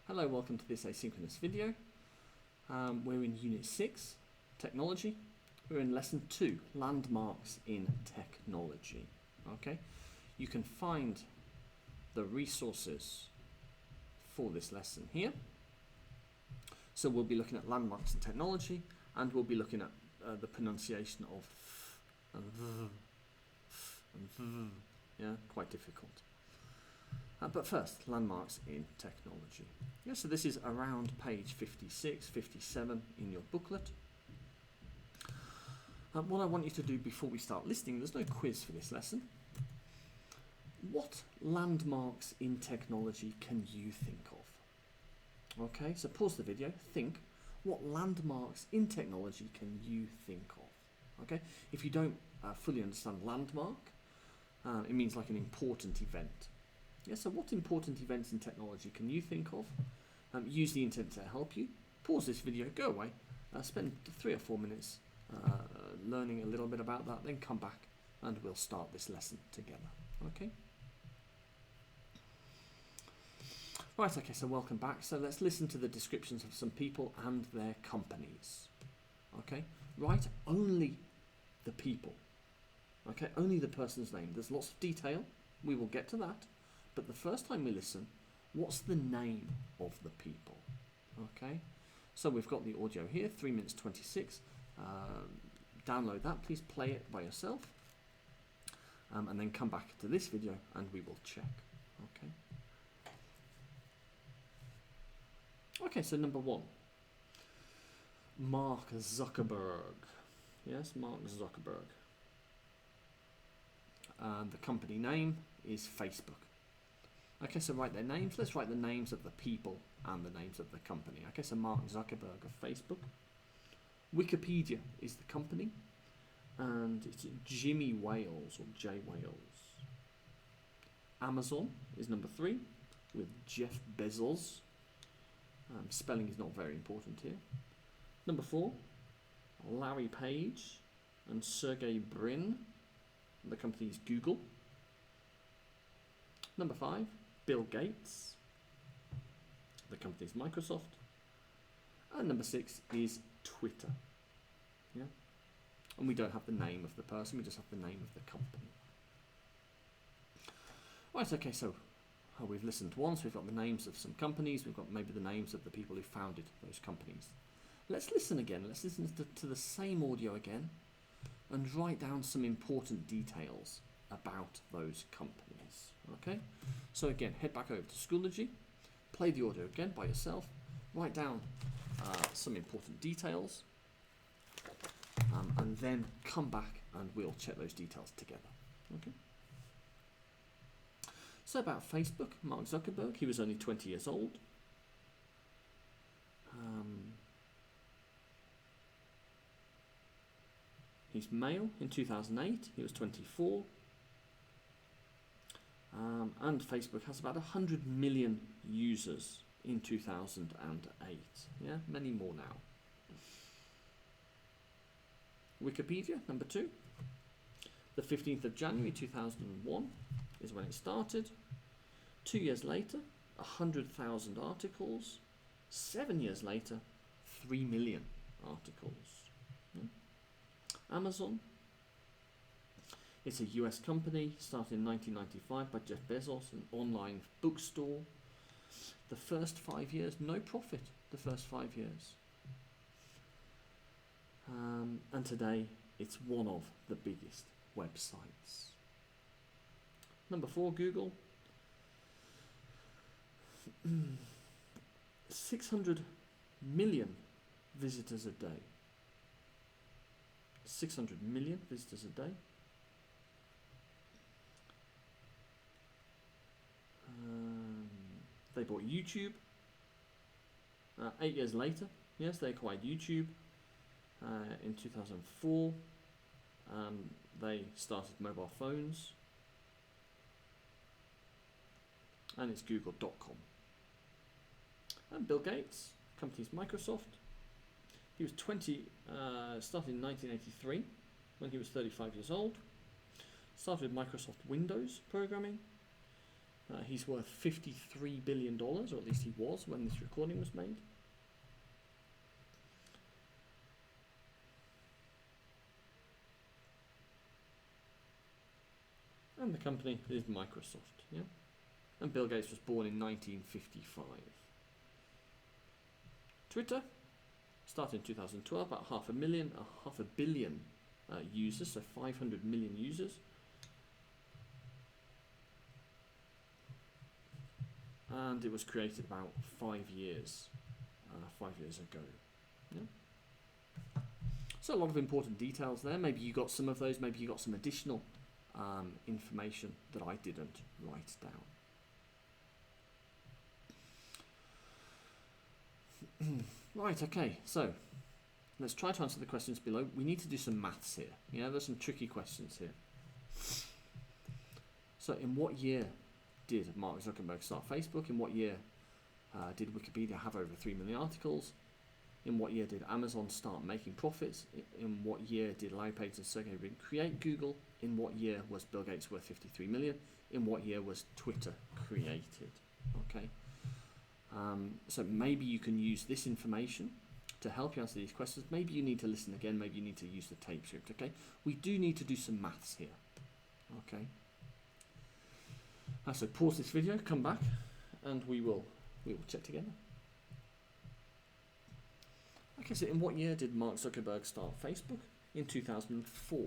Hello, welcome to this asynchronous video. We're in Unit 6, Technology. We're in Lesson 2, Landmarks in Technology. Okay, you can find the resources for this lesson here. So we'll be looking at landmarks in technology, and we'll be looking at the pronunciation of th and th, yeah, quite difficult. But first, landmarks in technology. Yeah, so this is around page 56, 57 in your booklet. What I want you to do before we start listening, there's no quiz for this lesson. What landmarks in technology can you think of? Okay, so pause the video, think, what landmarks in technology can you think of? Okay, if you don't fully understand landmark, it means like an important event. Yeah, so what important events in technology can you think of? Use the internet to help you. Pause this video, go away, spend 3 or 4 minutes learning a little bit about that, then come back and we'll start this lesson together. Okay? Right, okay, so welcome back. So let's listen to the descriptions of some people and their companies. Okay? Write only the people. Okay, only the person's name. There's lots of detail. We will get to that. But the first time we listen, what's the name of the people? Okay, so we've got the audio here, 3 minutes 26. Download that, please play it by yourself. And then come back to this video and we will check. Okay. Okay, so number 1. Mark Zuckerberg. Yes, Mark Zuckerberg. And the company name is Facebook. Okay, so write their names. Let's write the names of the people and the names of the company. Okay, so Mark Zuckerberg of Facebook. Wikipedia is the company. And it's Jimmy Wales or J. Wales. Amazon is number 3 with Jeff Bezos. Spelling is not very important here. Number 4, Larry Page and Sergey Brin. The company is Google. Number 5, Bill Gates. The company is Microsoft. And number 6 is Twitter. Yeah? And we don't have the name of the person, we just have the name of the company. Right, okay, so we've listened once, we've got the names of some companies, we've got maybe the names of the people who founded those companies. Let's listen again, let's listen to the same audio again and write down some important details about those companies. Okay, so again, head back over to Schoology, play the audio again by yourself, write down some important details, and then come back and we'll check those details together. Okay. So about Facebook, Mark Zuckerberg, he was only 20 years old. He's male. In 2008, he was 24. And Facebook has about 100 million users in 2008. Yeah, many more now. Wikipedia, number 2. The 15th of January 2001 is when it started. 2 years later, 100,000 articles. 7 years later, 3 million articles. Amazon. It's a US company, started in 1995 by Jeff Bezos, an online bookstore. The first 5 years, no profit, the first 5 years. And today, it's one of the biggest websites. Number 4, Google. 600 million visitors a day. 600 million visitors a day. They bought YouTube 8 years later. Yes, they acquired YouTube in 2004. They started mobile phones, and it's google.com. And Bill Gates, company's Microsoft. He was started in 1983 when he was 35 years old. Started with Microsoft Windows programming. He's worth $53 billion, or at least he was when this recording was made. And the company is Microsoft, yeah? And Bill Gates was born in 1955. Twitter started in 2012, about half a billion users, so 500 million users. And it was created about 5 years ago. Yeah? So a lot of important details there. Maybe you got some of those, maybe you got some additional information that I didn't write down. Right, okay, so let's try to answer the questions below. We need to do some maths here. Yeah, there's some tricky questions here. So in what year did Mark Zuckerberg start Facebook? In what year did Wikipedia have over 3 million articles? In what year did Amazon start making profits? In what year did Larry Page and Sergey Brin create Google? In what year was Bill Gates worth 53 million? In what year was Twitter created? Okay. So maybe you can use this information to help you answer these questions. Maybe you need to listen again. Maybe you need to use the tape script. Okay. We do need to do some maths here. Okay. So pause this video, come back, and we will check together. Okay, so in what year did Mark Zuckerberg start Facebook? In 2004.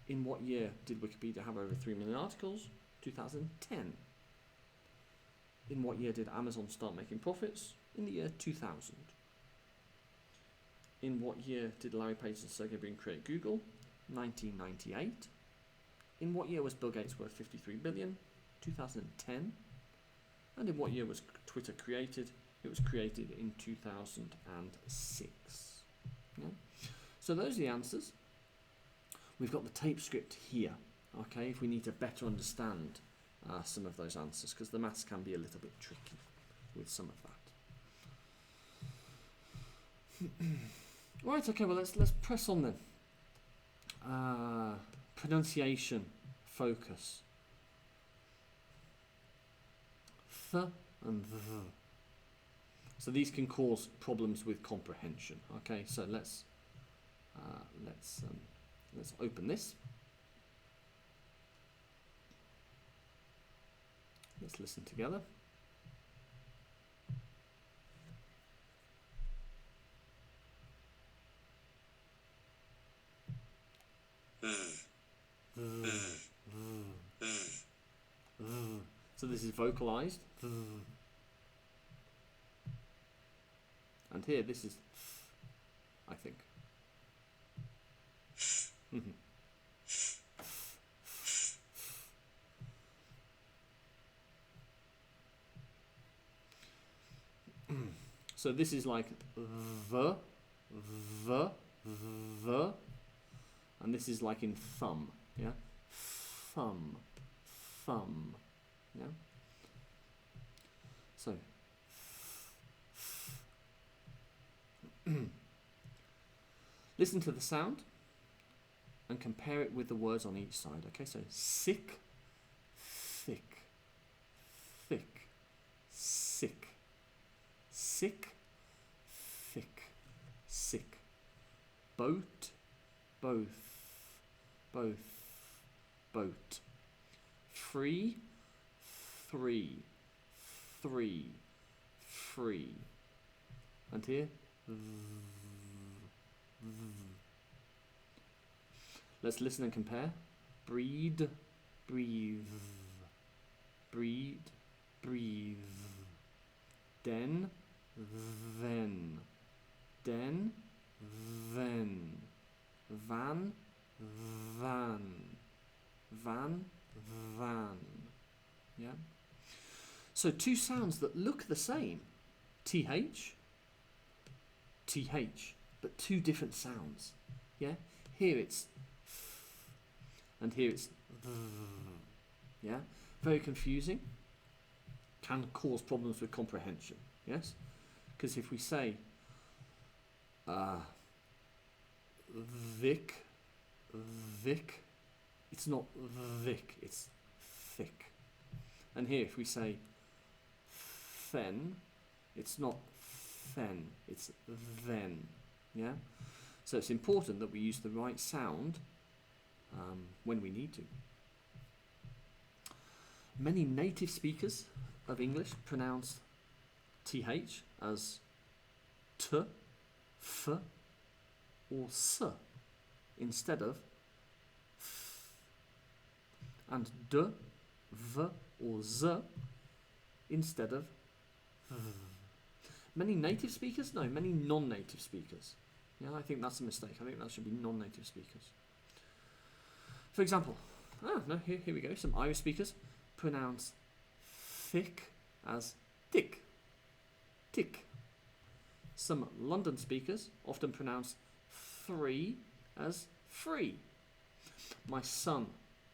In what year did Wikipedia have over 3 million articles? 2010. In what year did Amazon start making profits? In the year 2000. In what year did Larry Page and Sergey Brin create Google? 1998. In what year was Bill Gates worth 53 billion? 2010. And in what year was Twitter created? It was created in 2006. Yeah? So those are the answers. We've got the tape script here, okay, if we need to better understand some of those answers, because the maths can be a little bit tricky with some of that. Right, okay, well let's press on then. Pronunciation, focus. Th and th. So these can cause problems with comprehension. Okay, so let's open this. Let's listen together. So this is vocalized. And here, this is, I think. So this is like the, and this is like in thumb, yeah? Thumb, yeah? So, listen to the sound and compare it with the words on each side, okay? So, sick, thick, thick, sick, sick, thick, sick, boat, both, both, boat, free, three, three, free, and here, let's listen and compare. Breed, breathe, breed, breathe, den, then, den, then, van, van, van, van. Yeah. So two sounds that look the same. TH, TH, but two different sounds. Yeah. Here it's and here it's yeah. Very confusing. Can cause problems with comprehension. Yes. Because if we say Vic, Vic, it's not Vic, it's thick. And here, if we say fen, it's not fen, it's then. Yeah? So it's important that we use the right sound when we need to. Many native speakers of English pronounce th as t, f, or s instead of f, and d, v, or z instead of v. Many native speakers? No, many non-native speakers. Yeah, I think that's a mistake. I think that should be non-native speakers. For example, here we go. Some Irish speakers pronounce thick as tick, tick. Some London speakers often pronounce three as free. My son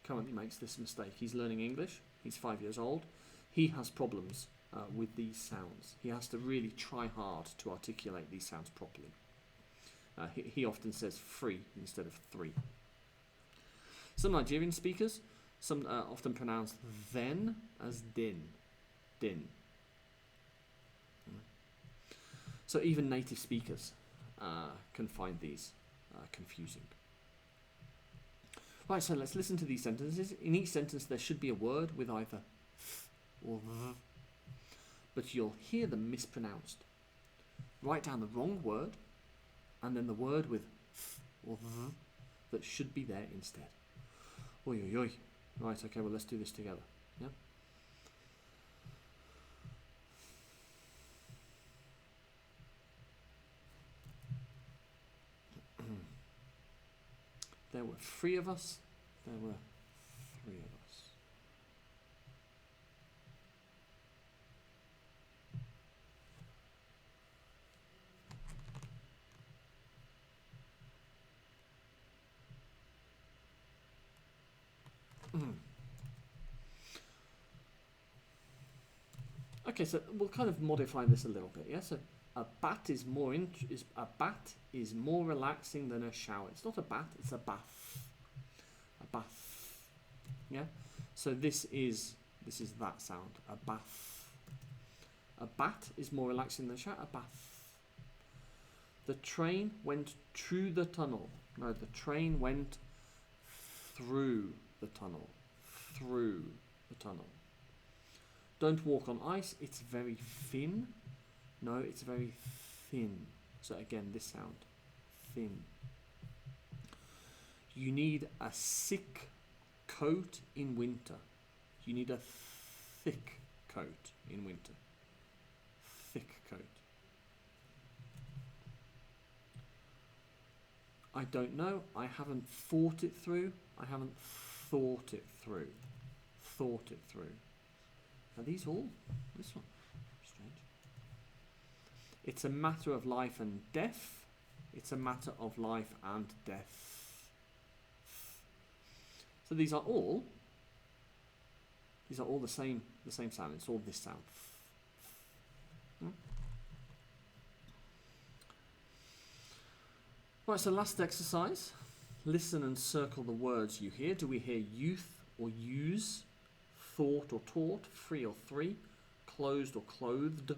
currently makes this mistake. He's learning English. He's 5 years old. He has problems with these sounds. He has to really try hard to articulate these sounds properly. He often says free instead of three. Some Nigerian speakers often pronounce then as din, din. So even native speakers can find these confusing. Right, so let's listen to these sentences. In each sentence there should be a word with either th or v, but you'll hear them mispronounced. Write down the wrong word and then the word with th or v that should be there instead. Oi, oi, oi. Right, okay, well, let's do this together. Yeah? There were 3 of us. There were 3 of us. Okay, so we'll kind of modify this a little bit. Yeah, so a bat is more relaxing than a shower. It's not a bat; it's a bath. A bath. Yeah. So this is that sound. A bath. A bat is more relaxing than a shower. A bath. The train went through the tunnel. No, the train went through the tunnel. Through the tunnel. Don't walk on ice, it's very thin. No, it's very thin. So again, this sound, thin. You need a thick coat in winter. You need a thick coat in winter. Thick coat. I don't know, I haven't thought it through. I haven't thought it through. Thought it through. Are these all? This one? Strange. It's a matter of life and death. It's a matter of life and death. So these are all the same sound. It's all this sound. Right, so last exercise. Listen and circle the words you hear. Do we hear youth or use? Thought or taught, 3 or 3, closed or clothed,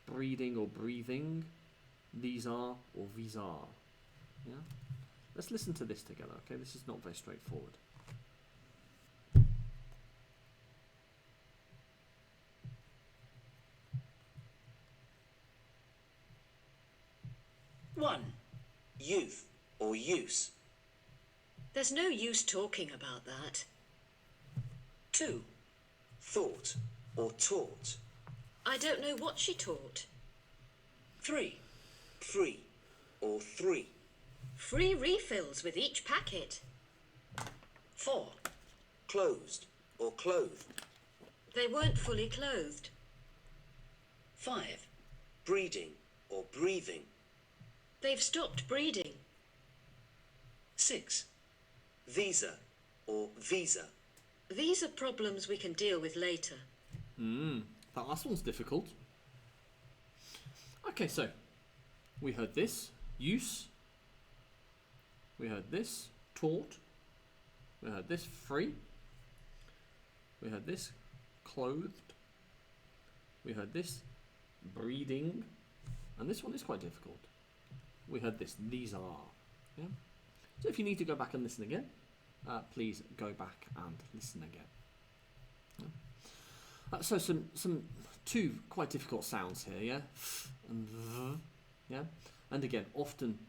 breeding or breathing, these are or these are. Yeah? Let's listen to this together, okay? This is not very straightforward. One, youth or use. There's no use talking about that. 2, thought or taught. I don't know what she taught. 3, free or 3. Free refills with each packet. 4, closed or clothed. They weren't fully clothed. 5, breeding or breathing. They've stopped breeding. 6, visa or visa. These are problems we can deal with later. That last one's difficult. Okay, so we heard this, use. We heard this, taught. We heard this, free. We heard this, clothed. We heard this, breeding. And this one is quite difficult. We heard this, these are. Yeah? So if you need to go back and listen again, please go back and listen again. Yeah? So some two quite difficult sounds here, yeah? And yeah? And again, often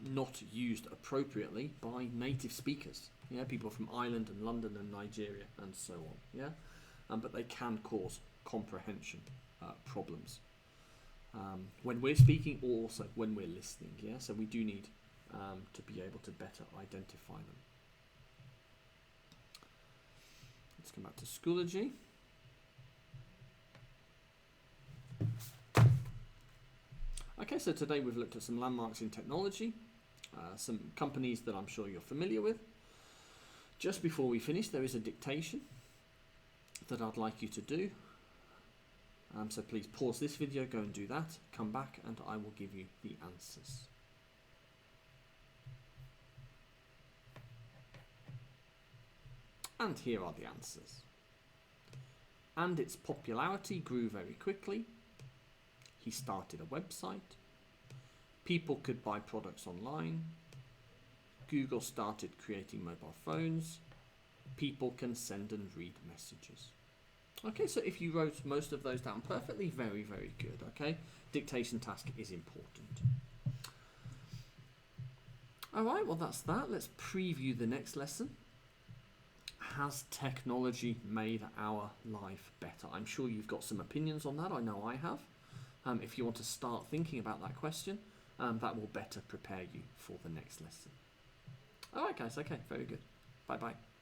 not used appropriately by native speakers. Yeah, people from Ireland and London and Nigeria and so on. Yeah, but they can cause comprehension problems when we're speaking, or also when we're listening. Yeah, so we do need to be able to better identify them. Let's come back to Schoology. Okay, so today we've looked at some landmarks in technology, some companies that I'm sure you're familiar with. Just before we finish, there is a dictation that I'd like you to do. So please pause this video, go and do that, come back, and I will give you the answers. And here are the answers. And its popularity grew very quickly. He started a website. People could buy products online. Google started creating mobile phones. People can send and read messages. Okay, so if you wrote most of those down perfectly, very, very good, okay? Dictation task is important. All right, well, that's that. Let's preview the next lesson. Has technology made our life better? I'm sure you've got some opinions on that. I know I have. If you want to start thinking about that question, that will better prepare you for the next lesson. All right, guys. Okay, very good. Bye-bye.